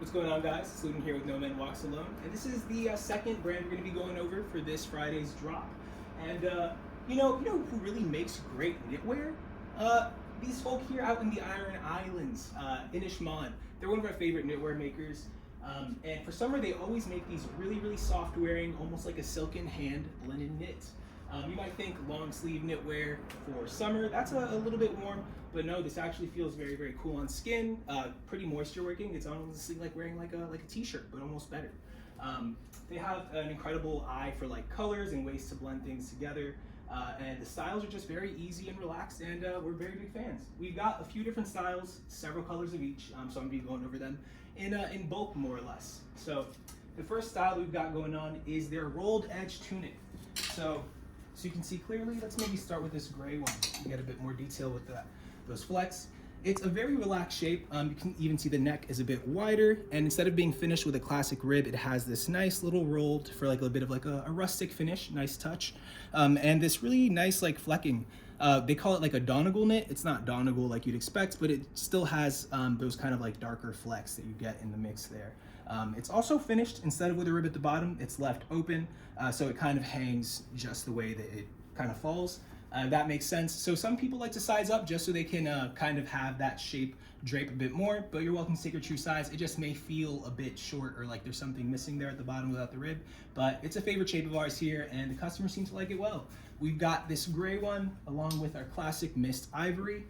What's going on, guys? It's Lumen here with No Man Walks Alone, and this is the second brand we're going to be going over for this Friday's drop. And who really makes great knitwear? These folk here out in the Iron Islands, Meain. They're one of our favorite knitwear makers. And for summer, they always make these really soft wearing, almost like a silken hand linen knit. You might think long sleeve knitwear for summer, that's a little bit warm, but no, this actually feels very cool on skin, pretty moisture working. It's honestly like wearing like a t-shirt, but almost better. They have an incredible eye for like colors and ways to blend things together. And the styles are just very easy and relaxed, and we're very big fans. We've got a few different styles, several colors of each, so I'm going to be going over them in bulk, more or less. So the first style we've got going on is their rolled edge tunic. So you can see clearly, let's maybe start with this gray one. You get a bit more detail with those flecks. It's a very relaxed shape. You can even see the neck is a bit wider, and instead of being finished with a classic rib, it has this nice little rolled for like a bit of like a rustic finish, nice touch, and this really nice like flecking. They call it like a Donegal knit. It's not Donegal like you'd expect, but it still has those kind of like darker flecks that you get in the mix there. It's also finished, instead of with a rib at the bottom, it's left open, so it kind of hangs just the way that it kind of falls. That makes sense. So some people like to size up just so they can kind of have that shape drape a bit more, but you're welcome to take your true size. It just may feel a bit short or like there's something missing there at the bottom without the rib, but it's a favorite shape of ours here, and the customers seem to like it well. We've got this gray one along with our classic mist ivory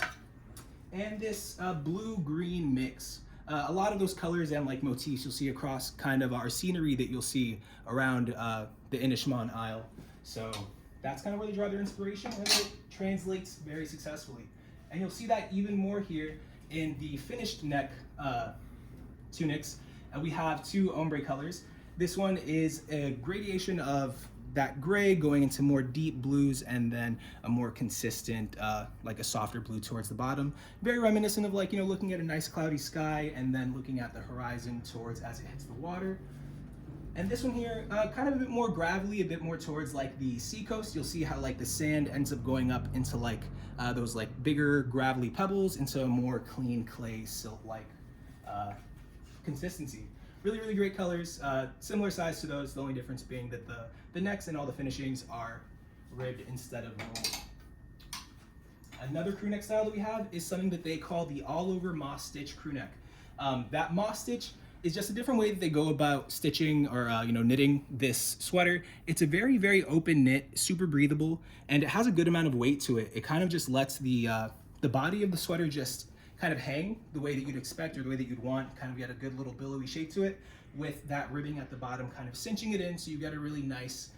and this blue-green mix. A lot of those colors and like motifs you'll see across kind of our scenery that you'll see around the Meain Isle. So that's kind of where they draw their inspiration, and it translates very successfully. And you'll see that even more here in the finished neck tunics. We have two ombre colors. This one is a gradation of that gray going into more deep blues, and then a more consistent, like a softer blue towards the bottom. Very reminiscent of like, looking at a nice cloudy sky and then looking at the horizon towards as it hits the water. And this one here, kind of a bit more gravelly, a bit more towards like the seacoast. You'll see how like the sand ends up going up into like those like bigger gravelly pebbles into a more clean clay silt-like consistency. Really great colors, similar size to those, the only difference being that the necks and all the finishings are ribbed instead of rolled. Another crew neck style that we have is something that they call the all-over moss stitch crew neck. That moss stitch is just a different way that they go about stitching or knitting this sweater. It's a very open knit, super breathable, and it has a good amount of weight to it. It kind of just lets the body of the sweater just kind of hang the way that you'd expect or the way that you'd want, kind of get a good little billowy shape to it, with that ribbing at the bottom kind of cinching it in, so you get a really nice,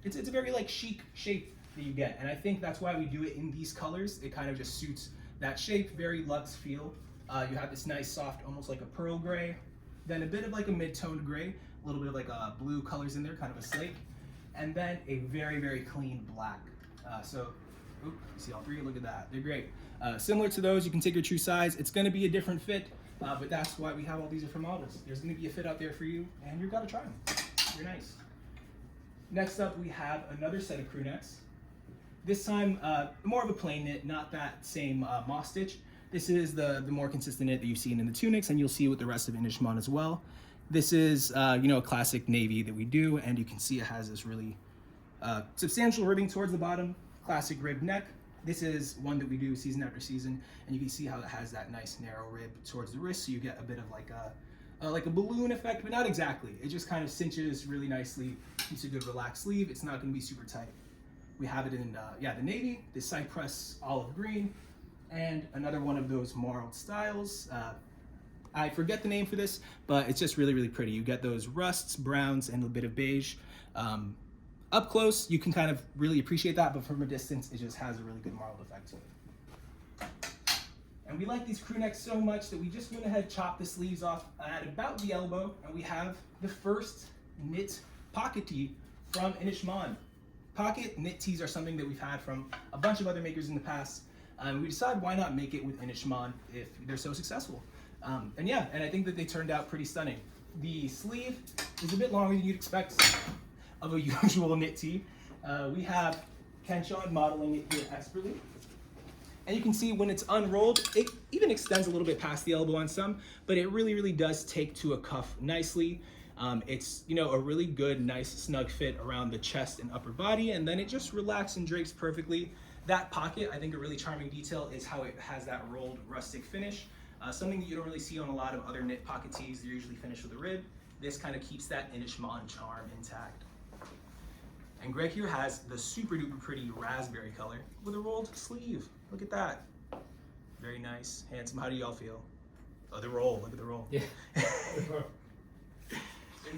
it's a very like chic shape that you get, and I think that's why we do it in these colors. It kind of just suits that shape, very luxe feel. You have this nice soft, almost like a pearl gray, then a bit of like a mid-toned gray, a little bit of like blue colors in there, kind of a slate, and then a very clean black. You see all three, look at that, they're great. Similar to those, you can take your true size. It's gonna be a different fit, but that's why we have all these different models. There's gonna be a fit out there for you, and you've gotta try them. They're nice. Next up, we have another set of crew necks. This time, more of a plain knit, not that same moss stitch. This is the more consistent knit that you've seen in the tunics, and you'll see with the rest of Meain as well. This is a classic navy that we do, and you can see it has this really substantial ribbing towards the bottom, classic rib neck. This is one that we do season after season, and you can see how it has that nice narrow rib towards the wrist, so you get a bit of like a balloon effect, but not exactly. It just kind of cinches really nicely. It's a good relaxed sleeve. It's not going to be super tight. We have it in the navy, the cypress olive green, and another one of those marled styles. I forget the name for this, but it's just really pretty. You get those rusts, browns, and a bit of beige. Up close, you can kind of really appreciate that, but from a distance, it just has a really good marled effect to it. And we like these crew necks so much that we just went ahead and chopped the sleeves off at about the elbow, and we have the first knit pocket tee from Meain. Pocket knit tees are something that we've had from a bunch of other makers in the past. We decided why not make it with Meain if they're so successful. And I think that they turned out pretty stunning. The sleeve is a bit longer than you'd expect of a usual knit tee. We have Kenshawn modeling it here expertly. And you can see when it's unrolled, it even extends a little bit past the elbow on some, but it really, really does take to a cuff nicely. It's, you know, a really good, nice, snug fit around the chest and upper body, and then it just relaxes and drapes perfectly. That pocket, I think a really charming detail is how it has that rolled rustic finish. Something that you don't really see on a lot of other knit pocket tees. They're usually finished with a rib. This kind of keeps that Inishmaan charm intact. And Greg here has the super duper pretty raspberry color with a rolled sleeve. Look at that. Very nice, handsome. How do y'all feel? Oh, the roll, look at the roll. Yeah.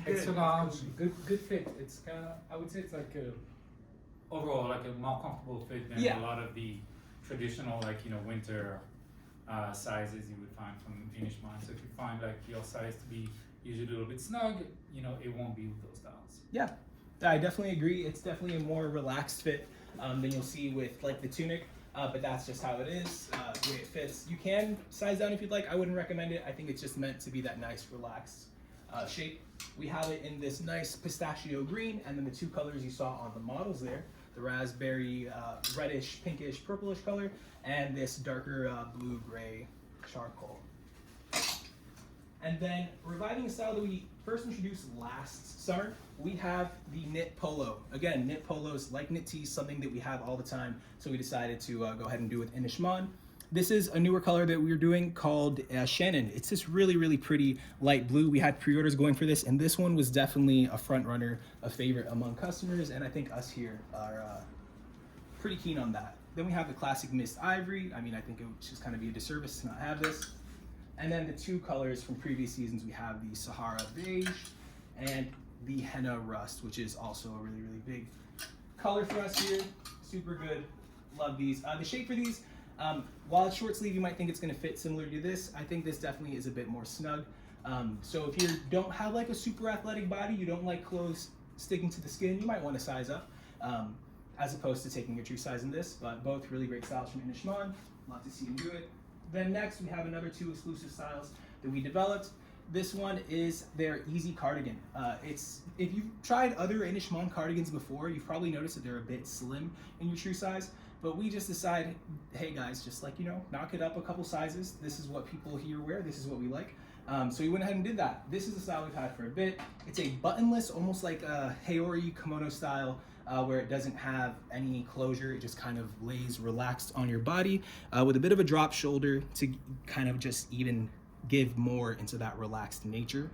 It's good fit. It's kind of, I would say it's like a, overall like a more comfortable fit than a lot of the traditional, like, you know, winter sizes you would find from Inishmaan. So if you find like your size to be usually a little bit snug, you know, it won't be with those styles. Yeah, I definitely agree. It's definitely a more relaxed fit than you'll see with like the tunic, but that's just how it is, the way it fits. You can size down if you'd like. I wouldn't recommend it. I think it's just meant to be that nice, relaxed shape. We have it in this nice pistachio green, and then the two colors you saw on the models there, the raspberry, reddish, pinkish, purplish color, and this darker blue-gray charcoal. And then reviving a style that we first introduced last summer, we have the knit polo. Again, knit polos, like knit tees, something that we have all the time, so we decided to go ahead and do with Inishmaan. This is a newer color that we were doing called Shannon. It's this really, really pretty light blue. We had pre-orders going for this, and this one was definitely a front runner, a favorite among customers, and I think us here are pretty keen on that. Then we have the classic mist ivory. I mean, I think it would just kind of be a disservice to not have this. And then the two colors from previous seasons, we have the Sahara beige and the henna rust, which is also a really, really big color for us here. Super good, love these. The shape for these, while it's short sleeve, you might think it's gonna fit similar to this. I think this definitely is a bit more snug. So if you don't have like a super athletic body, you don't like clothes sticking to the skin, you might wanna size up, as opposed to taking your true size in this, but both really great styles from Inishmaan. Love to see them do it. Then next, we have another two exclusive styles that we developed. This one is their easy cardigan. If you've tried other Inishmaan cardigans before, you've probably noticed that they're a bit slim in your true size, but we just decided, hey guys, just like, you know, knock it up a couple sizes. This is what people here wear, this is what we like. So we went ahead and did that. This is a style we've had for a bit. It's a buttonless, almost like a Haori kimono style, where it doesn't have any closure. It just kind of lays relaxed on your body with a bit of a drop shoulder to kind of just even give more into that relaxed nature.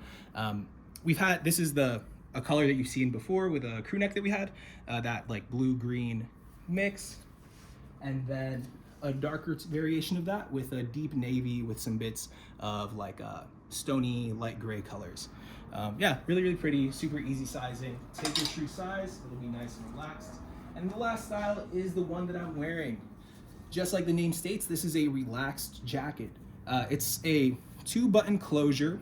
This is a color that you've seen before with a crew neck that we had, that like blue-green mix, and then a darker variation of that with a deep navy with some bits of like stony light gray colors. Yeah, really, really pretty, super easy sizing. Take your true size, it'll be nice and relaxed. And the last style is the one that I'm wearing. Just like the name states, this is a relaxed jacket. It's a 2-button closure,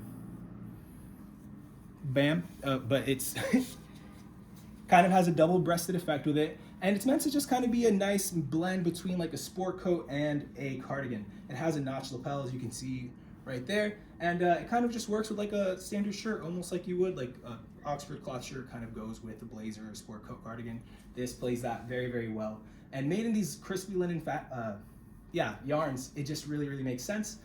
bam, but it's kind of has a double-breasted effect with it. And it's meant to just kind of be a nice blend between like a sport coat and a cardigan. It has a notch lapel, as you can see right there. And it kind of just works with like a standard shirt, almost like you would, like an Oxford cloth shirt kind of goes with a blazer or sport coat cardigan. This plays that very, very well. And made in these crispy linen yarns, it just really, really makes sense.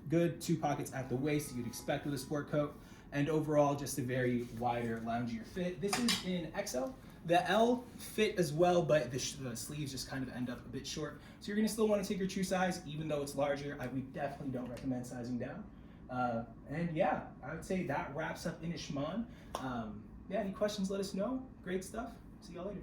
Good 2 pockets at the waist you'd expect with a sport coat. And overall, just a very wider, loungier fit. This is in XL. The L fit as well, but the sleeves just kind of end up a bit short. So you're gonna still wanna take your true size, even though it's larger. We definitely don't recommend sizing down. And yeah, I would say that wraps up Inishmaan. Yeah, any questions, let us know. Great stuff. See y'all later.